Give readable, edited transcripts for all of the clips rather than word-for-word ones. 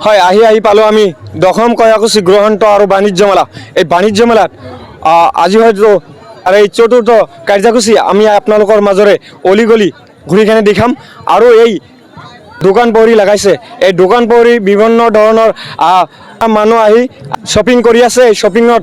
হয় আহি পালোঁ আমি দশম কয়াকুছি গ্ৰহন্ত আৰু বাণিজ্য মেলা। এই বাণিজ্য মেলাত আজি হয়তো আৰু এই চতুৰ্থ কাৰ্যসূচী আমি আপোনালোকৰ মাজৰে অলি গলি ঘূৰি কিনে দেখাম। আৰু এই দোকান পোহাৰী লগাইছে, এই দোকান পোহাৰী বিভিন্ন ধৰণৰ মানুহ আহি শ্বপিং কৰি আছে। এই শ্বপিঙত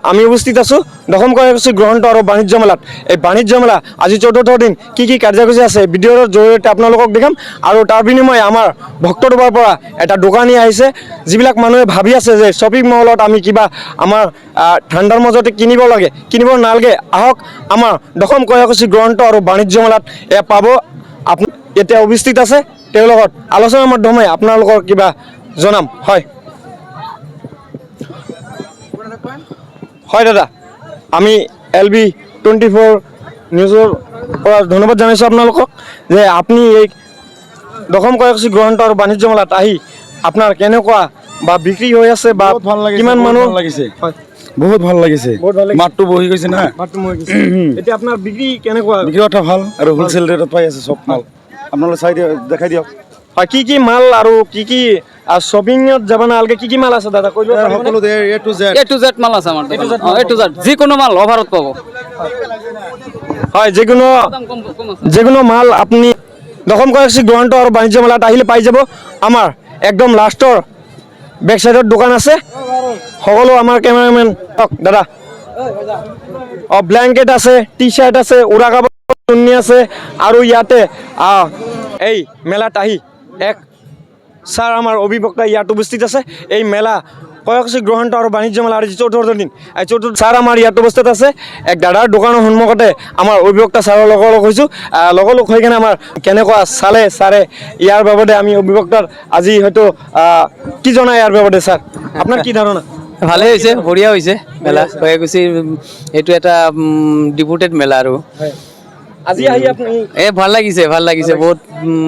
আমি উপস্থিত আছোঁ দশম কয়াকুছি গ্ৰহন্ত আৰু বাণিজ্য মেলাত। এই বাণিজ্য মেলা আজি চতুৰ্থ দিন কি কাৰ্যসূচী আছে ভিডিঅ'ৰ জৰিয়তে আপোনালোকক দেখাম। আৰু তাৰ বিনিময়ে আমাৰ ভক্তটোবাৰ পৰা এটা দোকানী আহিছে, যিবিলাক মানুহে ভাবি আছে যে শ্বপিং মলত আমি কিবা আমাৰ ঠাণ্ডাৰ মাজতে কিনিব নালাগে, আহক আমাৰ দশম কয়াকুছি গ্ৰহন্ত আৰু বাণিজ্য মেলাত এয়া পাব। আপুনি এতিয়া উপস্থিত আছে, তেওঁৰ লগত আলোচনাৰ মাধ্যমে আপোনালোকৰ কিবা জনাম। হয় দাদা, আমি LB24 নিউজৰ পৰা ধন্যবাদ জনাইছোঁ আপোনালোকক যে আপুনি এই দশম কয়াকুছি গ্ৰহন্ত আৰু বাণিজ্য মেলাত আহি আপোনাৰ কেনেকুৱা বা বিক্ৰী হৈ আছে বা কিমান মানুহ লাগিছে? বহুত ভাল লাগিছে, মাতটো বহি গৈছে না। এতিয়া আপোনাৰ বিক্ৰী কেনেকুৱা? বিক্ৰী কথা ভাল আৰু হোলচেল ৰেটত পাই আছে চব মাল। আপোনালোকে চাই দিয়ক, দেখাই দিয়ক। হয়, কি মাল আৰু কি শ্বপিঙত যাব নালাগে, কি মাল আছে দাদা কৈ দিব? সকলো A to Z মাল আছে আমাৰ A to Z যিকোনো মাল অফাৰত পাব। হয়, যিকোনো মাল আপুনি দশম কয়াকুছি গ্ৰহন্ত আৰু বাণিজ্য মেলাত আহিলে পাই যাব। আমাৰ একদম লাষ্টৰ বেক চাইডত দোকান আছে, সকলো আমাৰ কেমেৰামেন দাদা ব্লেংকেট আছে, টি চাৰ্ট আছে, উৰা কাপোৰ চুন্নি আছে। আৰু ইয়াতে এই মেলাত আহি এক ছাৰ আমাৰ অভিবক্তা ইয়াত উপস্থিত আছে। এই মেলা কয়াকুছি গ্ৰহন্ত আৰু বাণিজ্য মেলা আজি চতুৰ্থ দিন, এই চতুৰ্থ ছাৰ আমাৰ ইয়াত উপস্থিত আছে। এক দাদাৰ দোকানৰ সন্মুখতে আমাৰ অভিবক্তা ছাৰৰ লগৰ হৈছোঁ, লগৰ হৈ কিনে আমাৰ কেনেকুৱা চালে ছাৰে ইয়াৰ বাবদে আমি অভিবক্তাৰ আজি হয়তো কি জনায় ইয়াৰ বাবদে। ছাৰ আপোনাৰ কি ধাৰণা? ভালে হৈছে, বঢ়িয়া হৈছে মেলা। কয়াকুছিৰ এইটো এটা ডিপুটেড মেলা আৰু আজি আহি আপুনি ভাল লাগিছে বহুত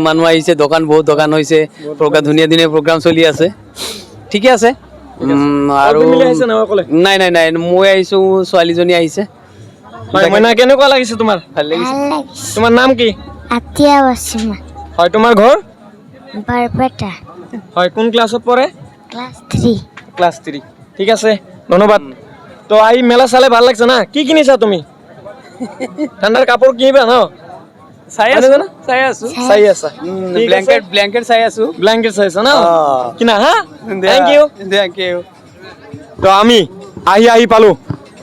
মানুহ আহিছে, বহুত দোকান হৈছে, প্ৰগ্ৰাম ধুনীয়া প্ৰগ্ৰাম চলি আছে, ঠিকে আছে। আৰু নাই মই আহিছোঁ, ছোৱালীজনী আহিছে। কেনেকুৱা লাগিছে তোমাৰ? ভাল লাগিছে। তোমাৰ নাম কি? আতিয়া বৰ্মা। হয়, তোমাৰ ঘৰ? বৰপেটা। হয়, কোন ক্লাছত পঢ়ে? ক্লাছ 3। ঠিক আছে, ধন্যবাদ। তো আহি মেলা চালে ভাল লাগছে না? কি কিনিছা তুমি? ঠাণ্ডাৰ কাপোৰ কিনিবা ন? চাই আছা ব্লেংকেট চাই আছো। ব্লেংকেট চাইছা ন? কিনা হা? Thank you. তো আমি আহি পালোঁ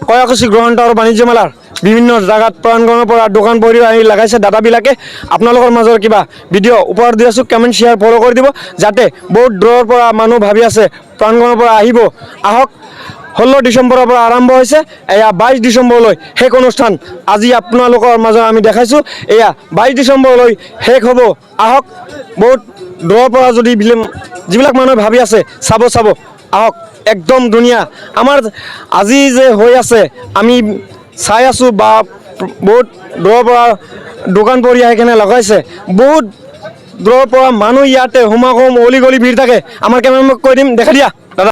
কয়াকুছি গ্ৰহন্ত আৰু বাণিজ্য মেলাৰ বিভিন্ন জাগাত প্ৰাংগণৰ পৰা দোকান পোহাৰী আহি লগাইছে দাদাবিলাকে। আপোনালোকৰ মাজৰ কিবা ভিডিঅ' উপহাৰ দি আছোঁ, কমেণ্ট শ্বেয়াৰ ফ'ল' কৰি দিব, যাতে বহুত দূৰৰ পৰা মানুহ ভাবি আছে প্ৰাংগণৰ পৰা আহিব। আহক, 16 ডিচেম্বৰৰ পৰা আৰম্ভ হৈছে, এয়া 22 ডিচেম্বৰলৈ শেষ অনুষ্ঠান আজি আপোনালোকৰ মাজত আমি দেখাইছোঁ। এয়া 22 ডিচেম্বৰলৈ শেষ হ'ব। আহক, বহুত দূৰৰ পৰা যদি যিবিলাক মানুহে ভাবি আছে চাব আহক, একদম ধুনীয়া। আমাৰ আজি যে হৈ আছে আমি চাই আছোঁ, বা বহুত দূৰৰ পৰা দোকান পোহাৰী আহি কেনে লগাইছে, বহুত দূৰৰ পৰা মানুহ ইয়াতে সমাগম অলি গলি ভিৰ থাকে। আমাৰ কেমেৰামেনক কৈ দিম, দেখা দিয়া দাদা।